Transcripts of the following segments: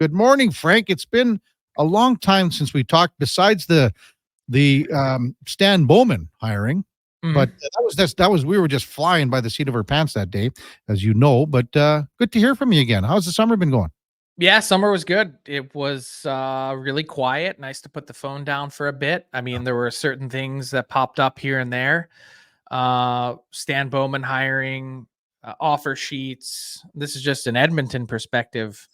Good morning, Frank. It's been a long time since we talked. Besides the Stan Bowman hiring, but that was we were just flying by the seat of our pants that day, as you know. But good to hear from you again. How's the summer been going? Yeah, summer was good. It was really quiet. Nice to put the phone down for a bit. I mean, there were certain things that popped up here and there. Stan Bowman hiring, offer sheets. This is just an Edmonton perspective.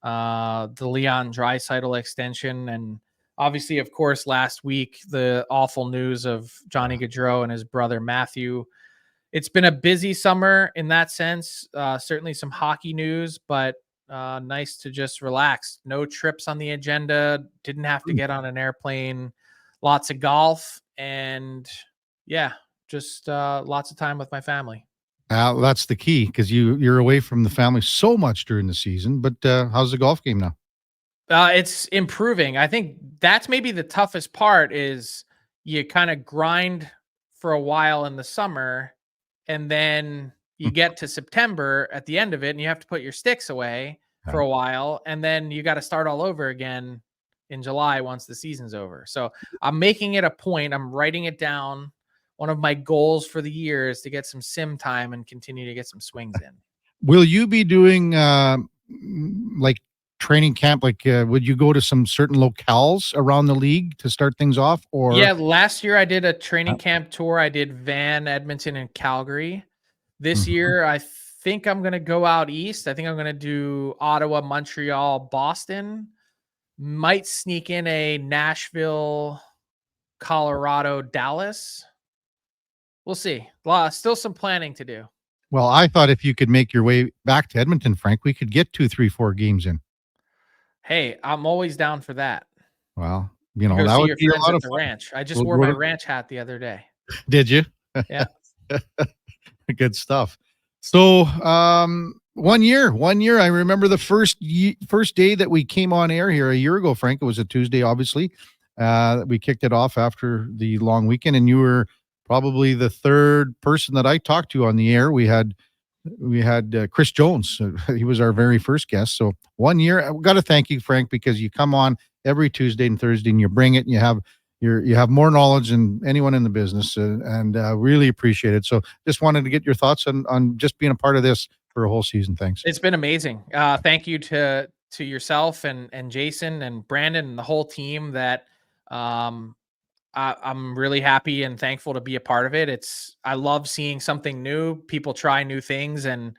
The Leon Draisaitl extension, and obviously, of course, last week the awful news of Johnny Gaudreau and his brother Matthew. It's been a busy summer in that sense. Certainly some hockey news, but nice to just relax. No trips on the agenda. Didn't have to get on an airplane. Lots of golf, and yeah, just lots of time with my family. That's the key because you're away from the family so much during the season. But how's the golf game now? It's improving. I think that's maybe the toughest part is you kind of grind for a while in the summer, and then you get to September at the end of it and you have to put your sticks away for a while, and then you got to start all over again in July once the season's over. So I'm making it a point. I'm writing it down. One of my goals for the year is to get some sim time and continue to get some swings in. Will you be doing like training camp? Like, would you go to some certain locales around the league to start things off? Or yeah, last year I did a training camp tour. I did Van, Edmonton, and Calgary. This year, I think I'm going to go out east. I think I'm going to do Ottawa, Montreal, Boston. Might sneak in a Nashville, Colorado, Dallas. We'll see. Still some planning to do. Well, I thought if you could make your way back to Edmonton, Frank, we could get 2, 3, 4 games in. Hey, I'm always down for that. Well, Go that see would your be a friends lot at of the fun. ranch. I just wore my ranch hat the other day. Did you? Yeah. Good stuff. So, 1 year. I remember the first day that we came on air here a year ago, Frank. It was a Tuesday, obviously. We kicked it off after the long weekend, and you were probably the third person that I talked to on the air. We had Chris Jones. He was our very first guest. So 1 year. I've got to thank you, Frank, because you come on every Tuesday and Thursday, and you bring it, and you have more knowledge than anyone in the business, and really appreciate it. So just wanted to get your thoughts on just being a part of this for a whole season. Thanks. It's been amazing. Thank you to yourself and Jason and Brandon and the whole team that I'm really happy and thankful to be a part of it. I love seeing something new, people try new things, and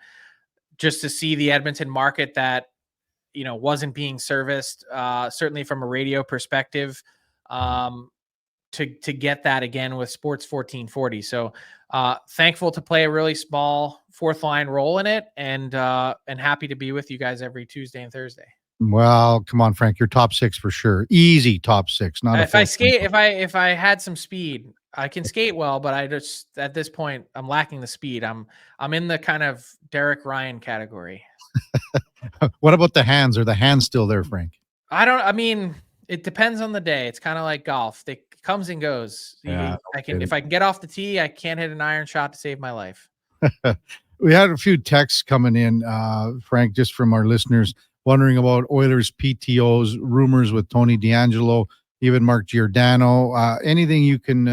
just to see the Edmonton market that, wasn't being serviced, certainly from a radio perspective, to get that again with Sports 1440. So thankful to play a really small fourth line role in it, and happy to be with you guys every Tuesday and Thursday. Well, come on, Frank. You're top 6 for sure. Easy top 6. Not if I skate, if I had some speed, I can skate well, but I just at this point I'm lacking the speed. I'm in the kind of Derek Ryan category. What about the hands? Are the hands still there, Frank? I mean, it depends on the day. It's kind of like golf. It comes and goes. Yeah, if I can get off the tee, I can't hit an iron shot to save my life. We had a few texts coming in, Frank, just from our listeners wondering about Oilers PTO's rumors with Tony DeAngelo, even Mark Giordano. Anything you can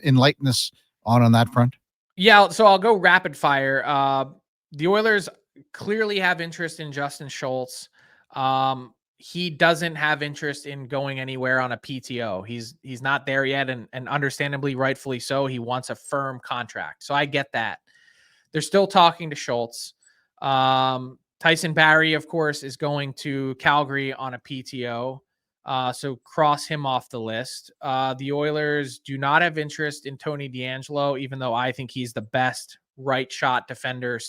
enlighten us on that front? Yeah, so I'll go rapid fire. The Oilers clearly have interest in Justin Schultz. He doesn't have interest in going anywhere on a PTO. He's not there yet, and understandably, rightfully so. He wants a firm contract. So I get that. They're still talking to Schultz. Tyson Barrie, of course, is going to Calgary on a PTO. So cross him off the list. The Oilers do not have interest in Tony DeAngelo, even though I think he's the best right shot defender.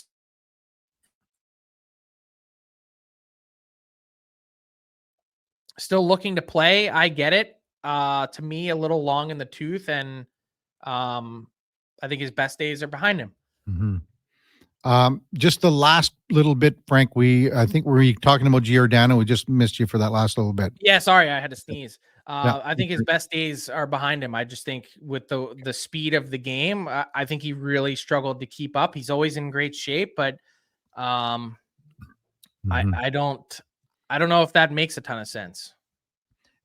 Still looking to play. I get it. To me, a little long in the tooth, and I think his best days are behind him. Mm-hmm. Just the last little bit, Frank, I think we're talking about Giordano. We just missed you for that last little bit. Yeah, sorry, I had to sneeze. I think his best days are behind him. I just think with the speed of the game, I think he really struggled to keep up. He's always in great shape, but I I don't know if that makes a ton of sense.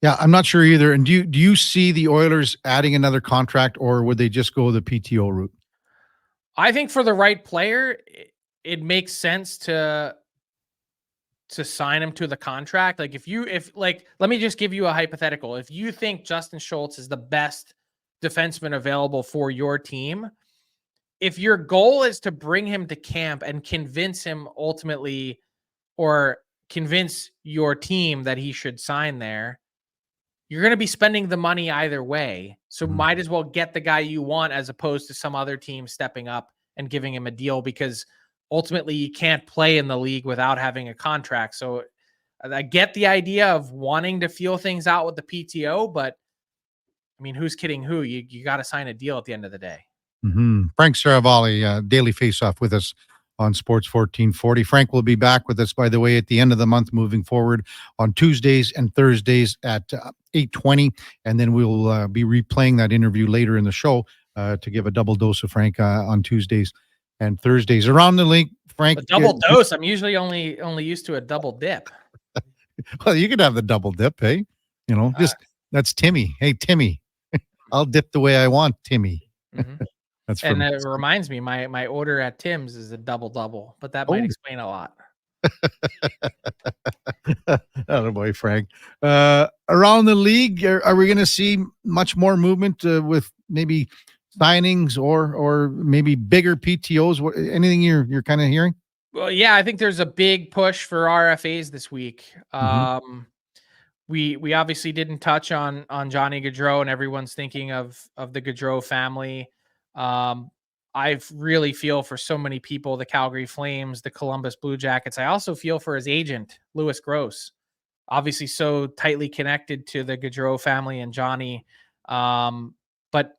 Yeah, I'm not sure either. And do you see the Oilers adding another contract, or would they just go the PTO route? I think for the right player, it makes sense to sign him to the contract. Like let me just give you a hypothetical. If you think Justin Schultz is the best defenseman available for your team, if your goal is to bring him to camp and convince him ultimately, or convince your team that he should sign there, you're going to be spending the money either way. So might as well get the guy you want, as opposed to some other team stepping up and giving him a deal, because ultimately you can't play in the league without having a contract. So I get the idea of wanting to feel things out with the PTO, but I mean, who's kidding who? You got to sign a deal at the end of the day. Frank Seravalli, Daily Faceoff, with us on Sports 1440. Frank will be back with us, by the way, at the end of the month moving forward on Tuesdays and Thursdays at 8:20. And then we'll be replaying that interview later in the show to give a double dose of Frank on Tuesdays and Thursdays. Around the link, Frank. A double dose? I'm usually only used to a double dip. Well, you could have the double dip, hey? That's Timmy. Hey, Timmy, I'll dip the way I want, Timmy. Mm-hmm. That's and it reminds me, my order at Tim's is a double, but that might explain a lot. Oh boy, Frank. Around the league, are we going to see much more movement with maybe signings or maybe bigger PTOs? Anything you're kind of hearing? Well, yeah, I think there's a big push for RFAs this week. We obviously didn't touch on Johnny Gaudreau, and everyone's thinking of the Gaudreau family. I really feel for so many people, the Calgary Flames, the Columbus Blue Jackets. I also feel for his agent, Louis Gross, obviously so tightly connected to the Gaudreau family and Johnny. But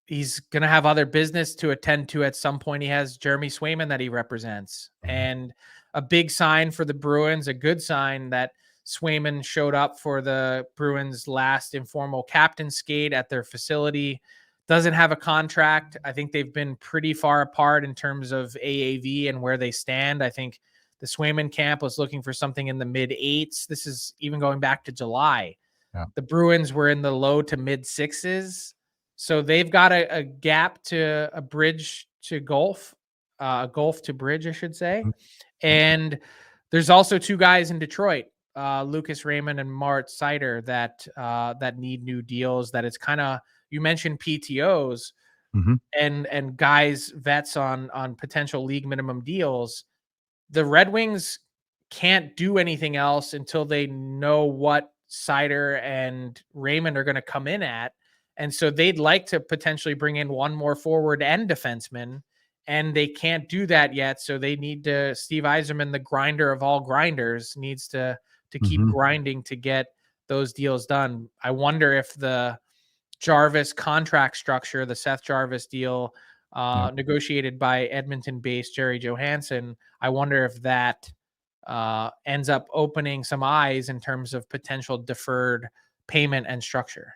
he's going to have other business to attend to at some point. He has Jeremy Swayman that he represents, and a big sign for the Bruins, a good sign that Swayman showed up for the Bruins' last informal captain skate at their facility. Doesn't have a contract. I think they've been pretty far apart in terms of AAV and where they stand. I think the Swayman camp was looking for something in the mid 8s. This is even going back to July. Yeah. The Bruins were in the low to mid 6s. So they've got a gap to a bridge to Gulf, a Gulf to bridge, I should say. And there's also two guys in Detroit, Lucas Raymond and Mart Seider, that need new deals. That it's kind of, you mentioned PTOs and guys, vets on potential league minimum deals. The Red Wings can't do anything else until they know what Seider and Raymond are going to come in at. And so they'd like to potentially bring in one more forward and defenseman, and they can't do that yet. So they need to, Steve Yzerman, the grinder of all grinders, needs to keep grinding to get those deals done. I wonder if the Jarvis contract structure, the Seth Jarvis deal, negotiated by Edmonton-based Jerry Johansson, I wonder if that ends up opening some eyes in terms of potential deferred payment and structure.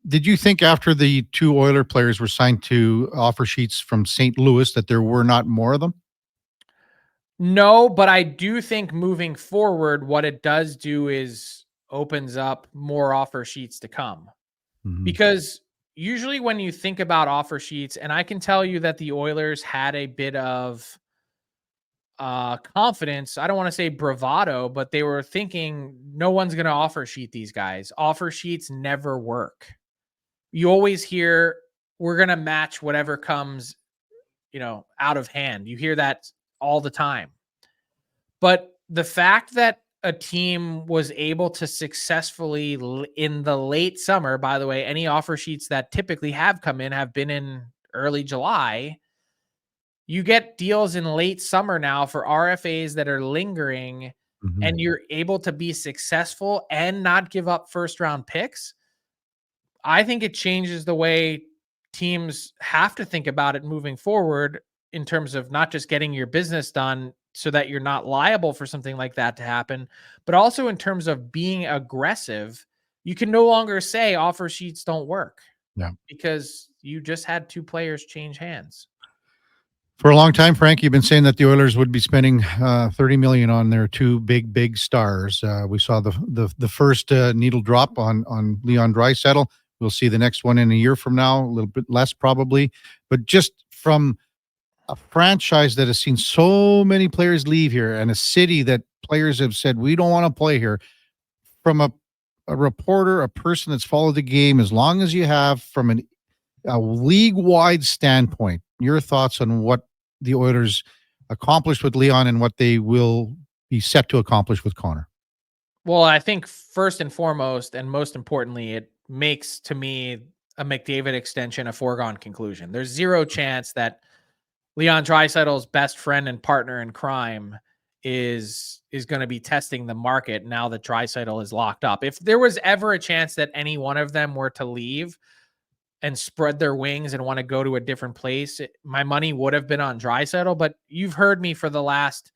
Did you think after the two Oiler players were signed to offer sheets from St. Louis that there were not more of them? No, but I do think moving forward, what it does do is opens up more offer sheets to come. Because usually when you think about offer sheets, and I can tell you that the Oilers had a bit of confidence. I don't want to say bravado, but they were thinking no one's going to offer sheet these guys. Offer sheets never work. You always hear we're going to match whatever comes, out of hand. You hear that all the time. But the fact that a team was able to successfully in the late summer, by the way, any offer sheets that typically have come in have been in early July. You get deals in late summer now for RFAs that are lingering, and you're able to be successful and not give up first round picks. I think it changes the way teams have to think about it moving forward, in terms of not just getting your business done so that you're not liable for something like that to happen, but also in terms of being aggressive. You can no longer say offer sheets don't work, because you just had two players change hands. For a long time, Frank, you've been saying that the Oilers would be spending $30 million on their two big stars. We saw the first needle drop on Leon Draisaitl. We'll see the next one in a year from now, a little bit less probably. But just from a franchise that has seen so many players leave here, and a city that players have said we don't want to play here, from a reporter, a person that's followed the game as long as you have, from a league-wide standpoint, your thoughts on what the Oilers accomplished with Leon and what they will be set to accomplish with Connor? Well, I think first and foremost, and most importantly, it makes, to me, a McDavid extension a foregone conclusion. There's zero chance that Leon Draisaitl's best friend and partner in crime is going to be testing the market now that Draisaitl is locked up. If there was ever a chance that any one of them were to leave and spread their wings and want to go to a different place, my money would have been on Draisaitl. But you've heard me for the last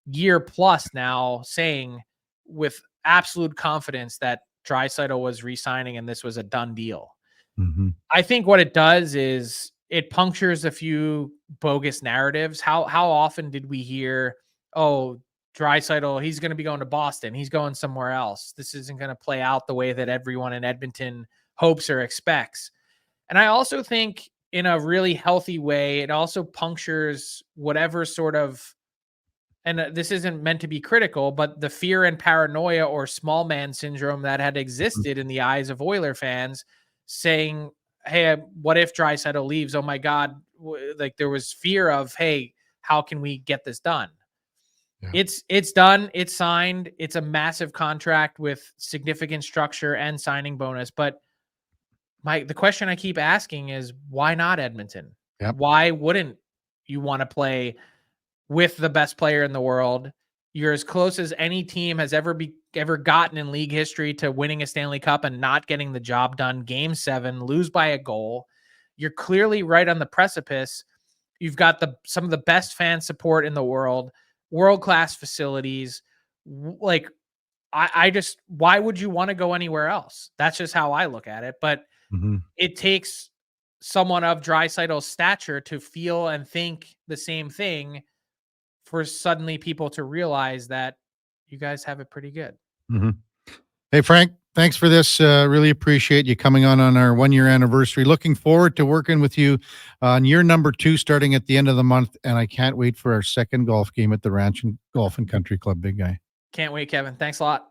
year plus now saying with absolute confidence that Draisaitl was re-signing and this was a done deal. Mm-hmm. I think what it does is it punctures a few bogus narratives. How often did we hear, oh, Draisaitl, he's going to be going to Boston, he's going somewhere else, this isn't going to play out the way that everyone in Edmonton hopes or expects? And I also think in a really healthy way, it also punctures whatever sort of, and this isn't meant to be critical, but the fear and paranoia or small man syndrome that had existed in the eyes of Oiler fans, saying, hey, what if Draisaitl leaves? Oh my God. Like there was fear of, hey, how can we get this done? Yeah. It's done. It's signed. It's a massive contract with significant structure and signing bonus. But the question I keep asking is, why not Edmonton? Yep. Why wouldn't you want to play with the best player in the world? You're as close as any team has ever gotten in league history to winning a Stanley Cup and not getting the job done. Game 7, lose by a goal. You're clearly right on the precipice. You've got some of the best fan support in the world, world-class facilities. Like, I just, why would you want to go anywhere else? That's just how I look at it. But it takes someone of Draisaitl's stature to feel and think the same thing for suddenly people to realize that you guys have it pretty good. Mm-hmm. Hey, Frank, thanks for this. Really appreciate you coming on our 1-year anniversary. Looking forward to working with you on year number 2 starting at the end of the month. And I can't wait for our second golf game at the Ranch and Golf and Country Club, big guy. Can't wait, Kevin. Thanks a lot.